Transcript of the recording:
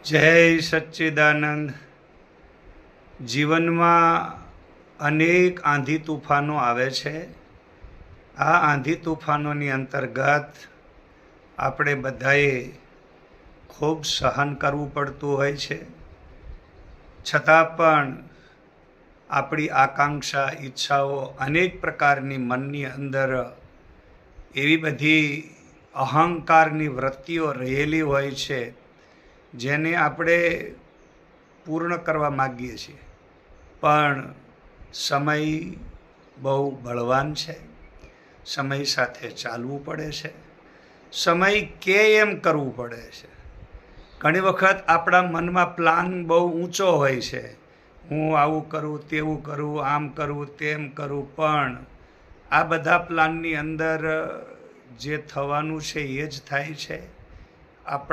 જય સચ્ચિદાનંદ. જીવનમાં અનેક આંધી તૂફાનો આવે છે. આ આંધી તૂફાનોની અંતર્ગત આપણે બધાએ ખૂબ સહન કરવું પડતું હોય છે. છતાં પણ આપણી આકાંક્ષા, ઈચ્છાઓ, અનેક પ્રકારની મનની અંદર એવી બધી અહંકારની વૃત્તિઓ રહેલી હોય છે જેને આપણે પૂર્ણ કરવા માગીએ છીએ. પણ સમય બહુ બળવાન છે. સમય સાથે ચાલવું પડે છે. સમય કે એમ કરવું પડે છે. ઘણી વખત આપણા મનમાં પ્લાન બહુ ઊંચો હોય છે. હું આવું કરું, તેવું કરું, આમ કરું, તેમ કરું, પણ આ બધા પ્લાનની અંદર જે થવાનું છે એ જ થાય છે. આપણે